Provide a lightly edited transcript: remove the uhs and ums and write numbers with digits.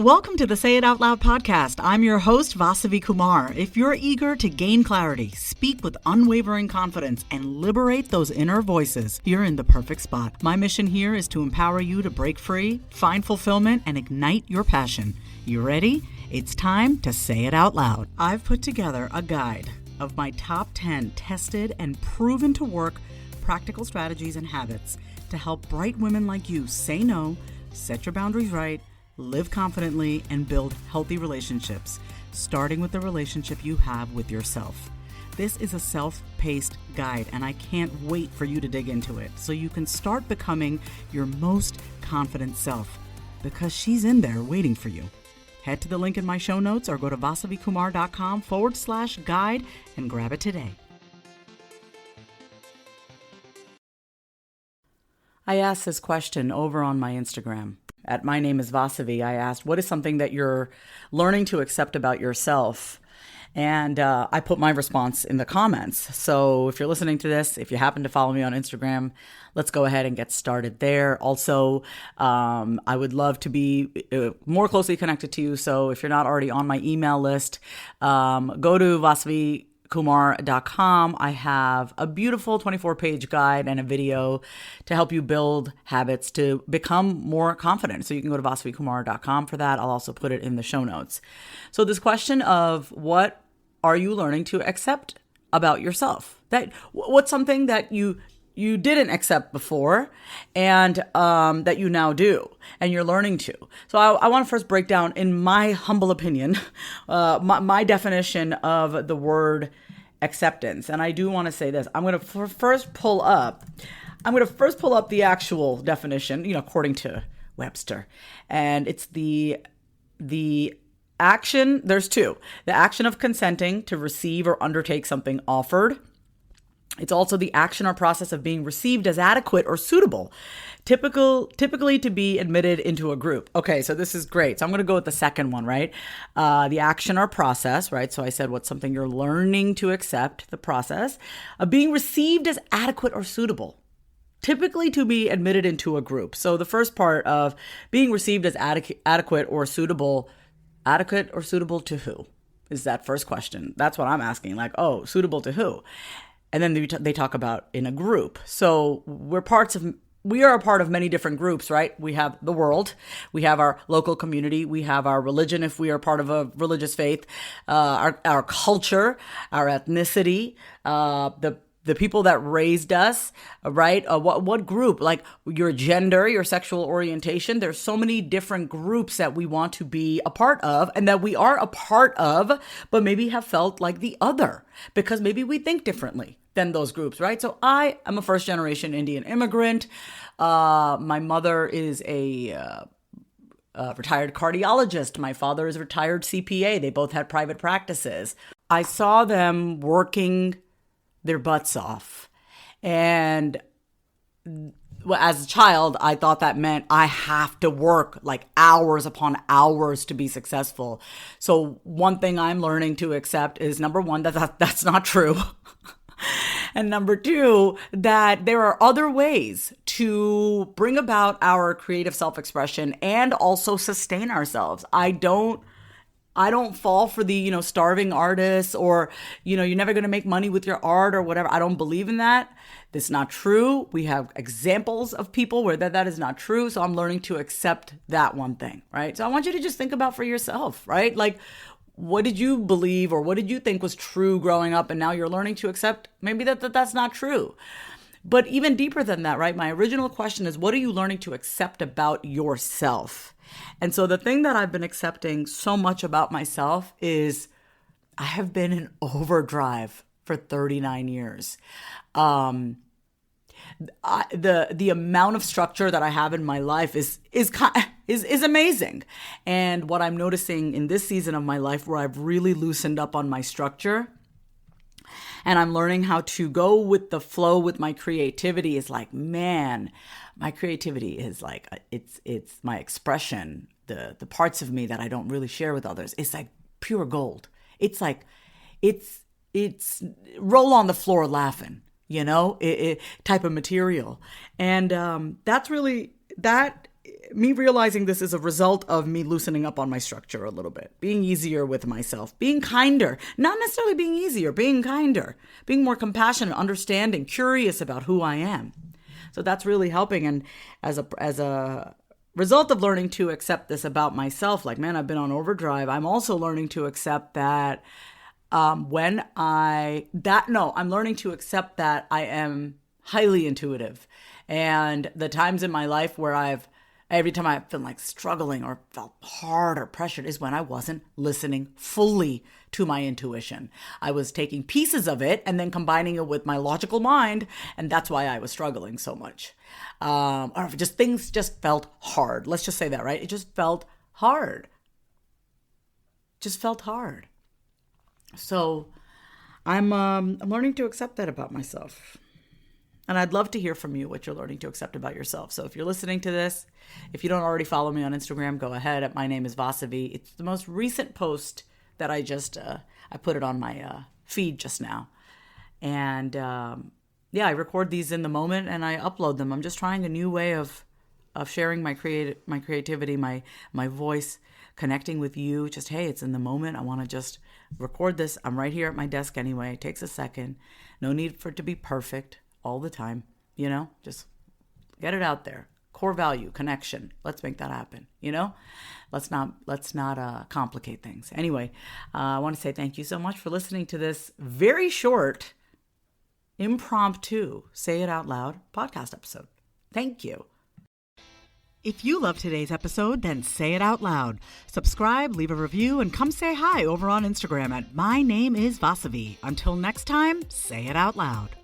Welcome to the Say It Out Loud podcast. I'm your host, Vasavi Kumar. If you're eager to gain clarity, speak with unwavering confidence, and liberate those inner voices, you're in the perfect spot. My mission here is to empower you to break free, find fulfillment, and ignite your passion. You ready? It's time to say it out loud. I've put together a guide of my top 10 tested and proven to work practical strategies and habits to help bright women like you say no, set your boundaries right, live confidently, and build healthy relationships, starting with the relationship you have with yourself. This is a self-paced guide, and I can't wait for you to dig into it so you can start becoming your most confident self, because she's in there waiting for you. Head to the link in my show notes or go to vasavikumar.com/guide and grab it today. I asked this question over on my Instagram. At My Name is Vasavi, I asked, what is something that you're learning to accept about yourself? And I put my response in the comments. So if you're listening to this, if you happen to follow me on Instagram, let's go ahead and get started there. Also, I would love to be more closely connected to you. So if you're not already on my email list, go to vasavikumar.com. I have a beautiful 24-page guide and a video to help you build habits to become more confident. So you can go to vasavikumar.com for that. I'll also put it in the show notes. So this question of what are you learning to accept about yourself? What's something that you didn't accept before and that you now do and you're learning to. So I want to first break down, in my humble opinion, my definition of the word acceptance. And I do want to say this. I'm going to first pull up the actual definition, according to Webster. And it's the action, there's two. The action of consenting to receive or undertake something offered. It's also the action or process of being received as adequate or suitable, typically to be admitted into a group. Okay, so this is great. So I'm going to go with the second one, right? The action or process, right? So I said what's something you're learning to accept, the process of being received as adequate or suitable, typically to be admitted into a group. So the first part of being received as adequate or suitable to who? Is that first question. That's what I'm asking. Like, suitable to who? And then they talk about in a group. So we are a part of many different groups, right? We have the world, we have our local community, we have our religion if we are part of a religious faith, our culture, our ethnicity, the people that raised us, right? What group? Like your gender, your sexual orientation. There's so many different groups that we want to be a part of and that we are a part of, but maybe have felt like the other because maybe we think differently than those groups, right? So I am a first generation Indian immigrant. My mother is a retired cardiologist. My father is a retired CPA. They both had private practices. I saw them working their butts off. And as a child, I thought that meant I have to work like hours upon hours to be successful. So one thing I'm learning to accept is, number one, that's not true. And number two, that there are other ways to bring about our creative self-expression and also sustain ourselves. I don't fall for the, starving artists or, you're never going to make money with your art or whatever. I don't believe in that. That's not true. We have examples of people where that is not true. So I'm learning to accept that one thing, right? So I want you to just think about for yourself, right? Like, what did you believe or what did you think was true growing up? And now you're learning to accept maybe that's not true. But even deeper than that, right? My original question is, what are you learning to accept about yourself? And so the thing that I've been accepting so much about myself is I have been in overdrive for 39 years. The amount of structure that I have in my life is amazing. And what I'm noticing in this season of my life where I've really loosened up on my structure and I'm learning how to go with the flow with my creativity is like, man, my creativity is like, it's my expression, the parts of me that I don't really share with others. It's like pure gold. It's like, it's roll on the floor laughing, type of material. And that me realizing this is a result of me loosening up on my structure a little bit, being easier with myself, being kinder, not necessarily being easier, being kinder, being more compassionate, understanding, curious about who I am. So that's really helping. And as a result of learning to accept this about myself, like, man, I've been on overdrive. I'm also learning to accept that I'm learning to accept that I am highly intuitive. And the times in my life where every time I've been like struggling or felt hard or pressured is when I wasn't listening fully to my intuition. I was taking pieces of it and then combining it with my logical mind. And that's why I was struggling so much. Or just things just felt hard. Let's just say that, right? It just felt hard. So I'm learning to accept that about myself. And I'd love to hear from you what you're learning to accept about yourself. So if you're listening to this, if you don't already follow me on Instagram, go ahead. My name is Vasavi. It's the most recent post that I put it on my feed just now. And I record these in the moment and I upload them. I'm just trying a new way of sharing my creativity, my voice, connecting with you. Just, hey, it's in the moment. I want to just record this. I'm right here at my desk anyway. It takes a second. No need for it to be perfect all the time, just get it out there. Core value, connection. Let's make that happen, Let's not complicate things. Anyway, I want to say thank you so much for listening to this very short, impromptu, say it out loud podcast episode. Thank you. If you love today's episode, then say it out loud. Subscribe, leave a review, and come say hi over on Instagram at My Name is Vasavi. Until next time, say it out loud.